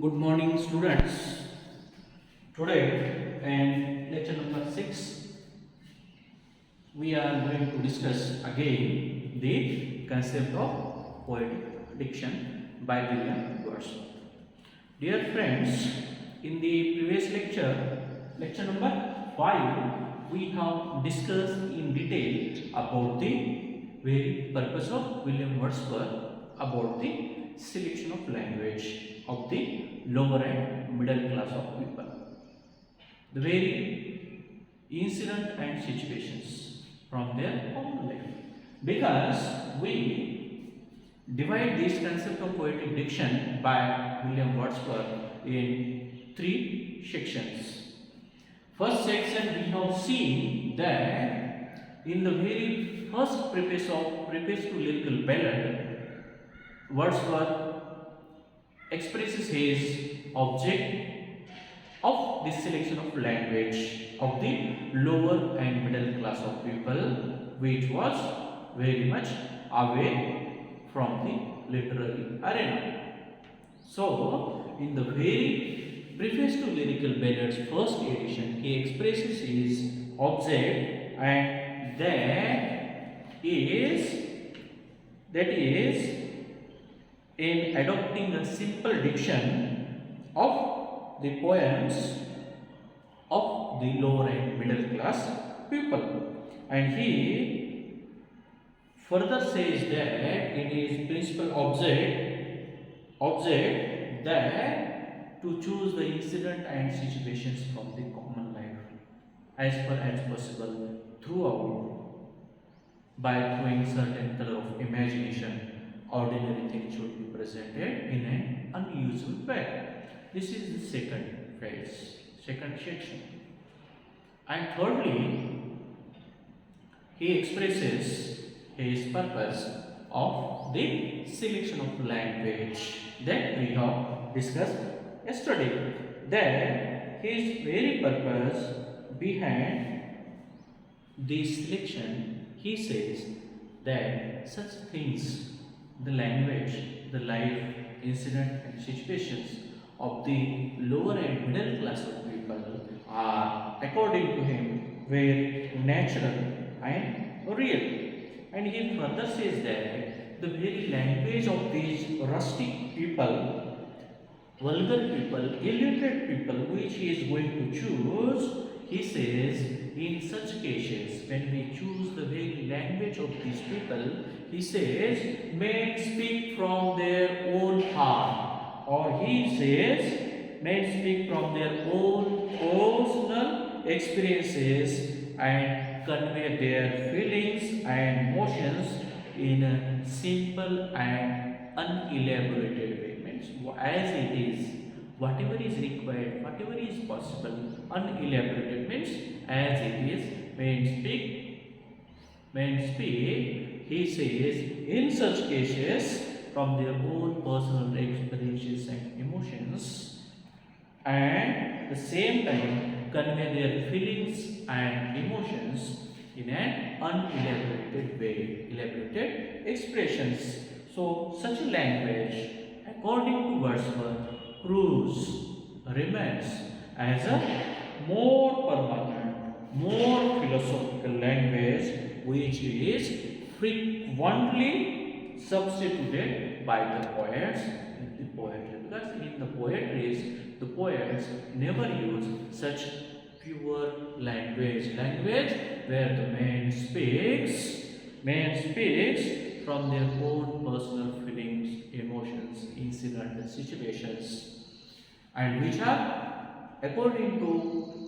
Good morning, students. Today, in lecture number 6, we are going to discuss again the concept of poetic diction by William Wordsworth. Dear friends, in the previous lecture, lecture number 5, we have discussed in detail about the very purpose of William Wordsworth about the selection of language of the lower and middle class of people. The very incident and situations from their common life. Because we divide this concept of poetic diction by William Wordsworth in 3 sections. First section, we have seen that in the very first preface to lyrical ballad, Wordsworth expresses his object of this selection of language of the lower and middle class of people, which was very much away from the literary arena. So, in the very preface to lyrical ballads first edition, he expresses his object, and that is in adopting a simple diction of the poems of the lower and middle class people. And he further says that it is principal object that to choose the incident and situations from the common life as far as possible throughout by throwing certain color of imagination. Ordinary things should be presented in an unusual way. This is the second phase, second section. And thirdly, he expresses his purpose of the selection of language that we have discussed yesterday. That his very purpose behind this selection, he says that such things, the language, the life, incident and situations of the lower and middle class of people are, according to him, very natural and real. And he further says that the very language of these rustic people, vulgar people, illiterate people, which he is going to choose, he says, in such cases, when we choose the very language of these people, he says, men speak from their own heart, or he says, men speak from their own personal experiences and convey their feelings and emotions in a simple and unelaborated way. Means as it is, whatever is required, whatever is possible, unelaborated means as it is, men speak, he says, in such cases from their own personal experiences and emotions, and the same time convey their feelings and emotions in an unelaborated way, elaborated expressions. So, such a language, according to Wordsworth, remains as a more permanent, more philosophical language, which is frequently substituted by the poets in the poetry. Because in the poetries, the poets never use such pure language where the man speaks from their own personal feelings, emotions, incidents, and situations, and which are according to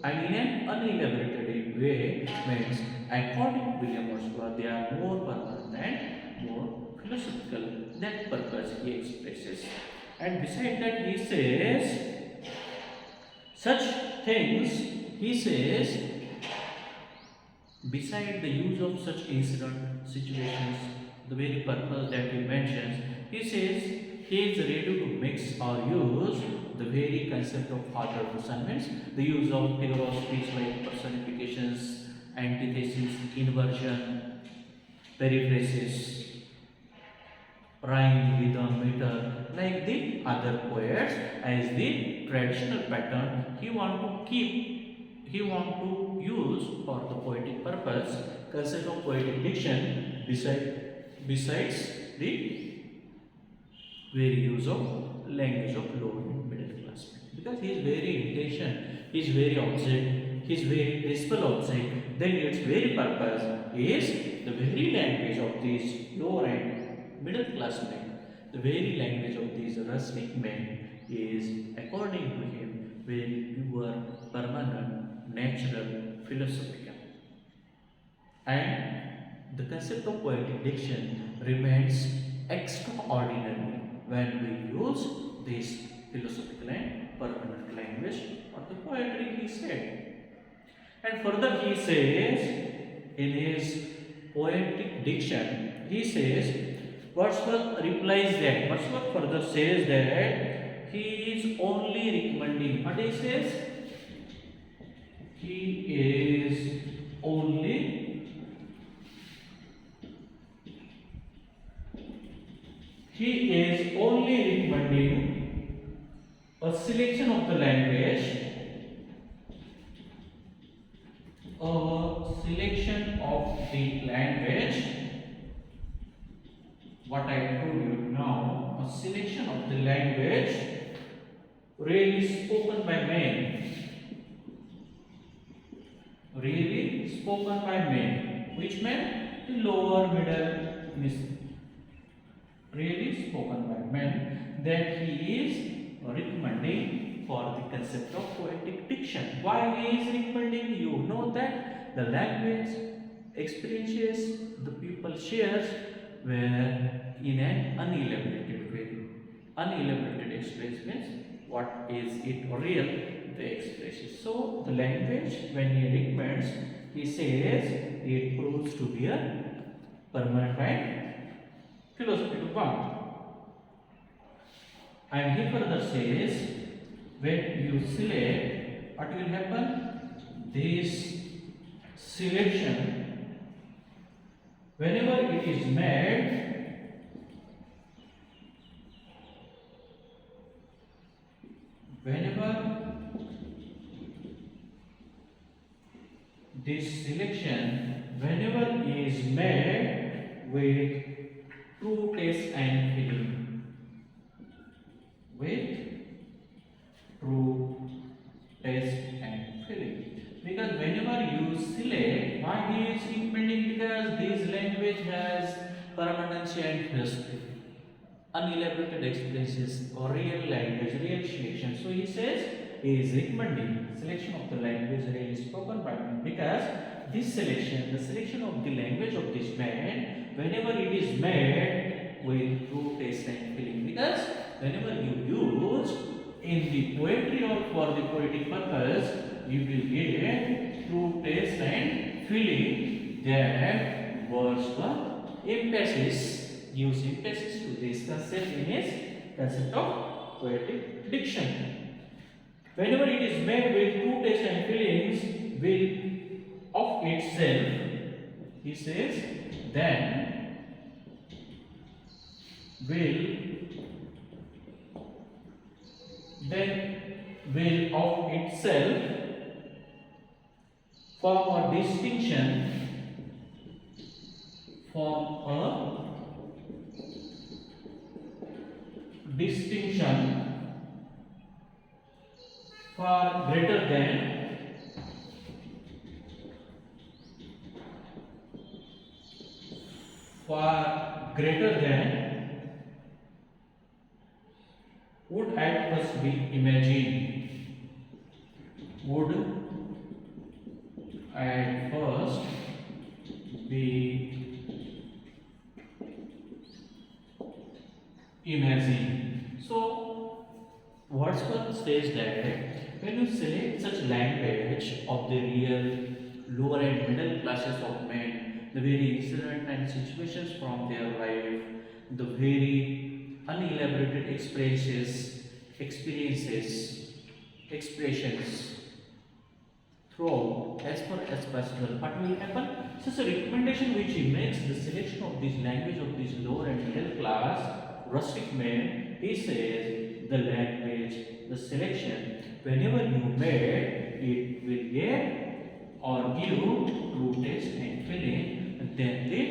and in an unelaborated way, means according to William Wordsworth, they are more permanent and more philosophical. That purpose he expresses. And beside that, he says such things, he says, beside the use of such incident situations, the very purpose that he mentions, he says he is ready to mix or use the very concept of father to son, means the use of figure of speech like personifications, antithesis, inversion, periphrasis, rhyme, rhythm, meter, like the other poets as the traditional pattern. He want to use for the poetic purpose concept of poetic diction besides the very use of language of lower and middle class men. Because he is very intention, he is very object, he is very principal object, then its very purpose is the very language of these lower and middle class men. The very language of these rustic men is, according to him, very pure, permanent, natural, philosophical. And the concept of poetic diction remains extraordinary when we use this philosophical and permanent language or the poetry, he said. And further he says in his poetic diction, he says, Wordsworth replies that, Wordsworth further says that he is only recommending, what he says? He is only recommending a selection of the language, what I told you now, a selection of the language really spoken by men, which men? The lower middle, really spoken by men, that he is recommending for the concept of poetic diction. Why he is recommending? You know that the language experiences the people shares were in an unelaborated way. Unelaborated expression means what is it real, they express it. So the language, when he recommends, he says it proves to be a permanent and philosophical one. And he further says, when you select, what will happen? This selection, whenever it is made, whenever is made with true taste and feeling, because whenever you select, why he is recommending? Because this language has permanency and philosophy, unelaborated experiences or real language, real selection. So he says he is recommending selection of the language really spoken by men, because this selection, the selection of the language of this man, whenever it is made with true taste and feeling, because whenever you use in the poetry or for the poetic purpose, you will get true taste and feeling. That Wordsworth use emphasis to this concept in his concept of poetic diction. Whenever it is made with true taste and feelings of itself, he says, then will of itself form a distinction far greater than would at first be imagined. So Wordsworth says that when you select such language of the real lower and middle classes of men, the very incident and situations from their life, the very unelaborated expressions throughout as far as possible, what will happen? So a recommendation which he makes, the selection of this language of this lower and middle class rustic men, he says the language, the selection, whenever you made, it will get or give true taste and feeling, then the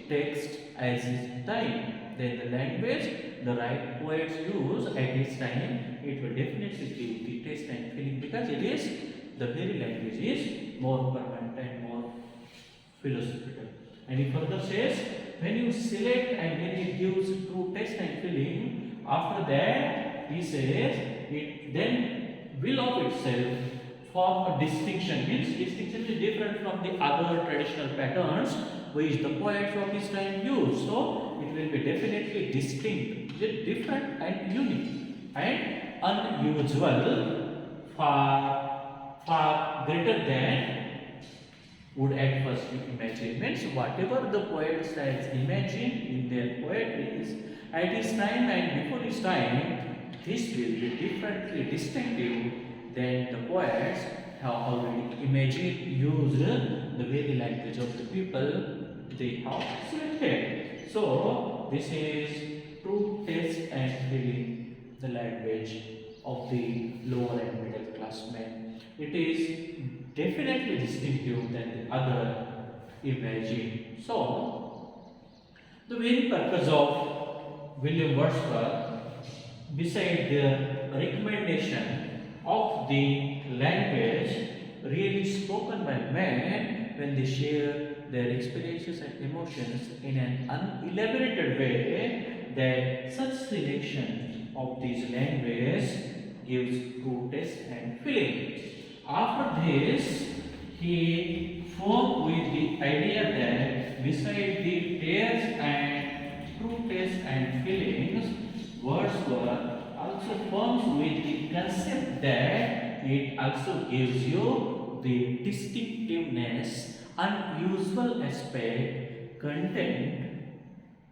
text as is time. Then the language, the right poets use at this time, it will definitely give the taste and feeling because it is the very language is more permanent and more philosophical. And he further says, when you select and when it gives true taste and feeling, after that he says it then will of itself form a distinction. Means distinction is different from the other traditional patterns which the poets of his time used. So it will be definitely distinct, different and unique and unusual, far greater than would at first be imagined. Means whatever the poets has imagined in their poetry at his time and before his time, this will be differently distinctive than the poets have already imagined, used the very language of the people they have selected. So this is true taste and feeling, the language of the lower and middle class men. It is definitely distinctive than the other imagined. So, the very purpose of William Wordsworth, beside the recommendation of the language really spoken by men when they share their experiences and emotions in an unelaborated way, that such selection of these language gives true taste and feeling. After this, he formed with the idea that beside the taste and true taste and feelings, Wordsworth also forms with the concept that it also gives you the distinctiveness, unusual aspect, content,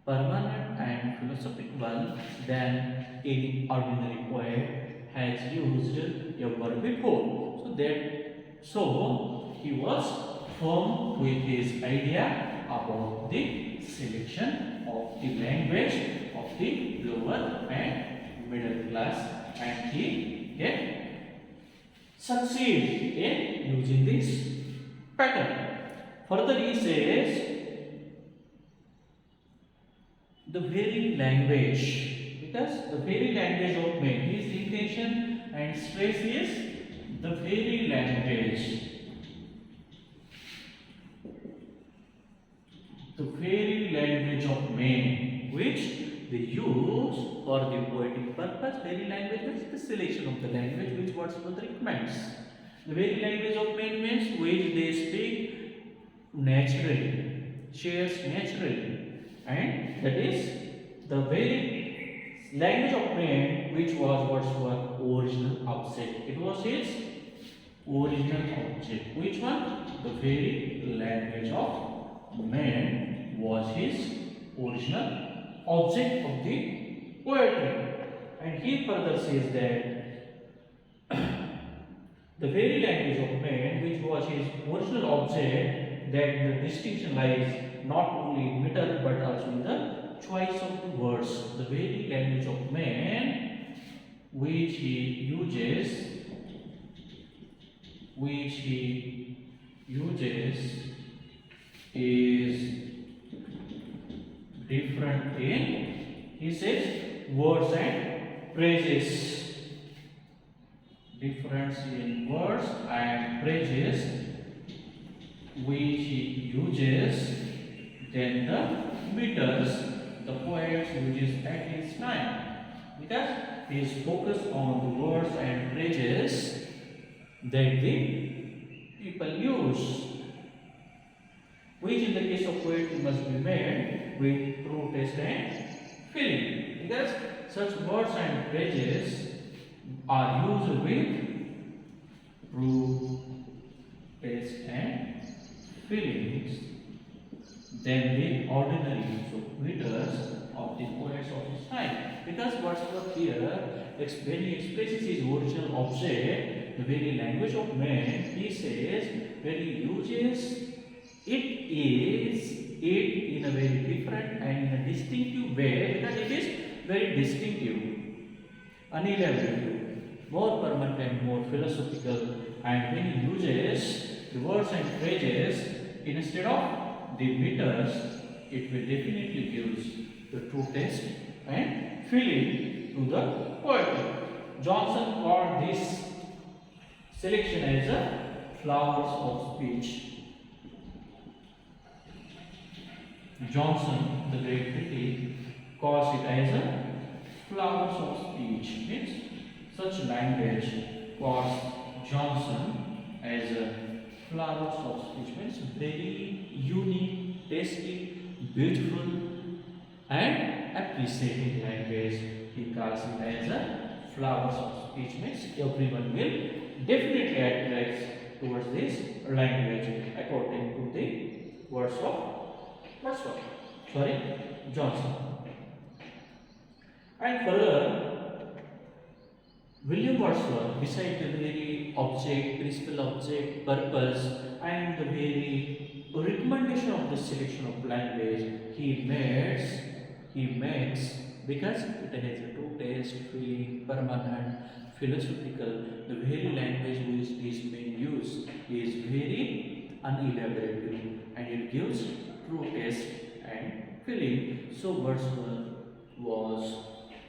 permanent and philosophical than any ordinary poet has used ever before. So he was firm with his idea about the selection of the language of the lower and middle class, and he succeed in using this pattern. Further he says, the very language, because the very language of men, his intention and stress is the very language, the very language of men which they use for the poetic purpose. Very language is the selection of the language which Wordsworth recommends. The very language of men means which they speak naturally, shares naturally, and that is the very language of man which was Wordsworth's original object. It was his original object. Which one? The very language of man was his original object of the poetry. And he further says that the very language of man which was his original object, that the distinction lies not only in meter but also in the choice of the words. The very language of man which he uses is different in, he says, words and phrases. Difference in words and phrases which he uses than the meters the poet uses at his time, because he is focused on the words and phrases that the people use, which in the case of poetry must be made with true taste and feeling, because such words and phrases are used with true taste and feelings than the ordinary use of meters of the poets of his time. Because Wordsworth here, when he expresses his original object, the very language of man, he says, when he uses it in a very different and in a distinctive way, because it is very distinctive. unelaborative, more permanent and more philosophical, and when he uses the words and phrases instead of the meters, it will definitely gives the true taste and feeling to the poetry. Johnson called this selection as a flowers of speech. Johnson, the great critic, calls it as a flowers of speech. Means such language calls Johnson as a flowers of speech. Means very unique, tasty, beautiful, and appreciating language. He calls it as a flowers of speech. Means everyone will definitely attract towards this language according to the words of Wordsworth. Sorry, Johnson. And further, William Wordsworth, beside the very object, principal object, purpose, and the very recommendation of the selection of language, he makes because it has a true taste, feeling, permanent, philosophical. The very language which is being used is very unelaborative, and it gives true taste and feeling. So Wordsworth was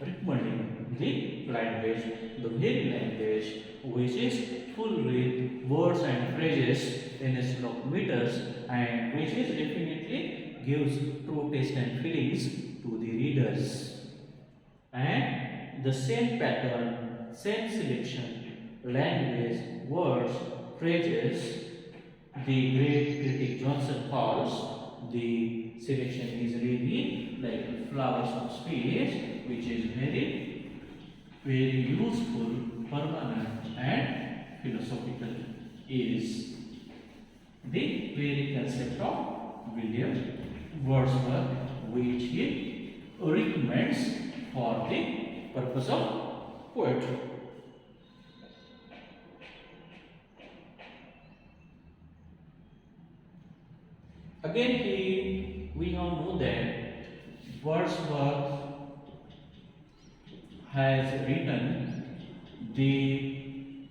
recommending the language, the very language which is full with words and phrases instead of meters, and which is definitely gives true taste and feelings to the readers. And the same pattern, same selection, language, words, phrases, the great critic Johnson calls the selection is really like flowers of speech, which is very useful, permanent, and philosophical, is the very concept of William Wordsworth, which he recommends for the purpose of poetry. Again, we all know that Wordsworth has written the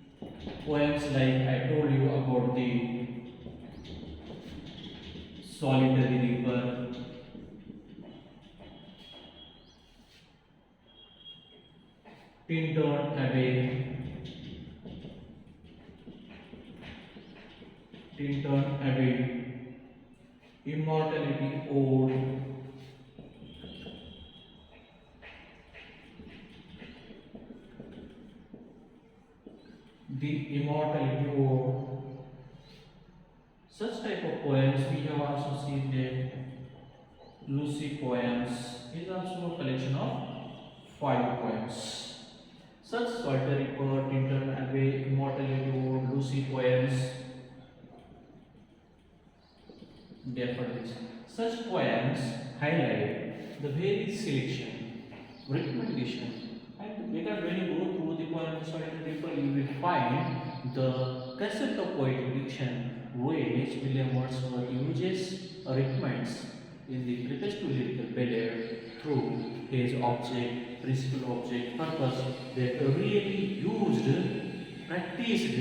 poems like I told you about the Solitary River, Tintern Abbey, Immortality Ode, the Immortality Ode. Such type of poems we have also seen that Lucy poems is also a collection of 5 poems. Such Solitary River, Tintern Abbey, Immortality Ode, Lucy poems, daffodils. Such poems highlight the very selection, recommendation, and because when you go through the poem Solitary River, you will find the concept of poetic diction, which William Wordsworth uses or recommends in the preface to lyrical ballad through his object, principal object, purpose that really used, practiced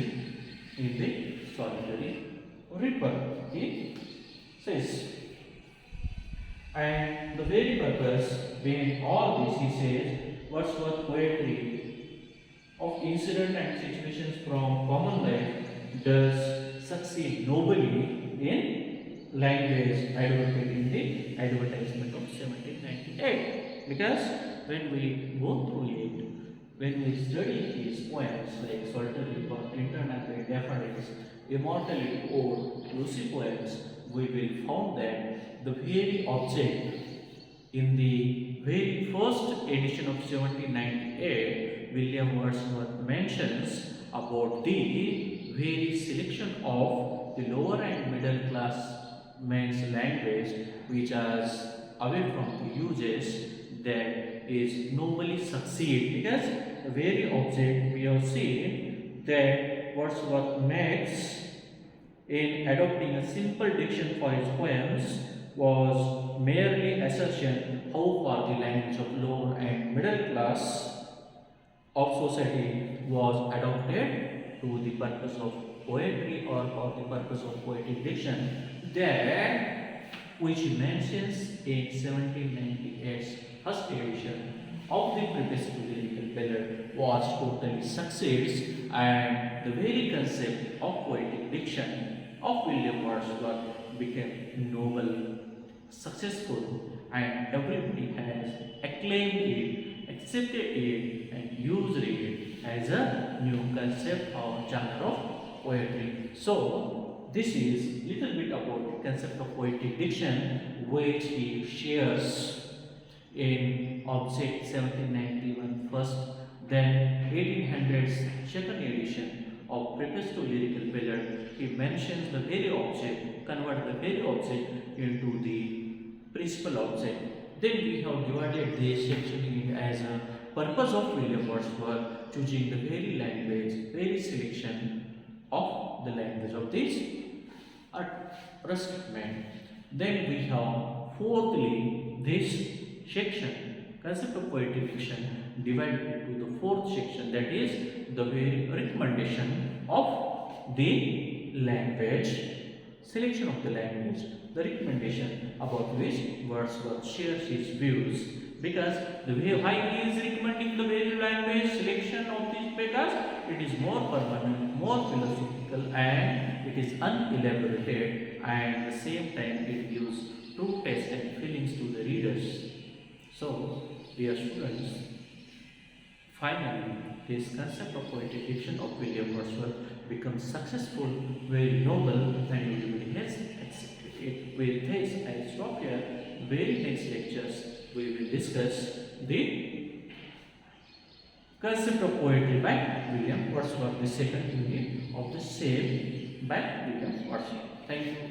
in the Solitary River. He says, and the very purpose behind all this, he says, Wordsworth poetry of incident and situations from common life does succeed nobly in language advocated in the advertisement of 1798. Because when we go through it, when we study his poems like Solitary River, Tintern Abbey, Daffodils, Immortality Ode, Lucy poems, we will find that the very object in the very first edition of 1798, William Wordsworth mentions about the very selection of the lower and middle class men's language, which is away from the uses that is normally succeed, because the very object we have seen that Wordsworth makes in adopting a simple diction for his poems was merely assertion how far the language of lower and middle class of society was adopted to the purpose of poetry or for the purpose of poetic diction, that which mentions in 1798's first edition of the preface to the lyrical ballad was totally success, and the very concept of poetic diction of William Wordsworth became noble, successful, and everybody has acclaimed it, accepted it, and used it as a new concept or genre of poetry. So, this is little bit about the concept of poetic diction, which he shares in Object 1791 first, then 1800's second edition of Preface to Lyrical Ballad. He mentions the very object, convert the very object into the principal object. Then we have divided this section in as a purpose of William Wordsworth, choosing the very language, very selection of the language of this rustic man. Then we have fourthly this section, concept of poetic diction, divided into the fourth section, that is the very recommendation of the language, selection of the language, the recommendation about which Wordsworth shares his views. Because the way why he is recommending the very language selection of this, because it is more permanent, more philosophical, and it is unelaborated, and at the same time it gives true taste and feelings to the readers. So, dear students, finally, this concept of poetic diction of William Wordsworth becomes successful, very noble, and everybody has accepted it. With this, I stop here. Very next lectures, we will discuss the concept of poetry by William Wordsworth, the second unit of the same by William Wordsworth. Thank you.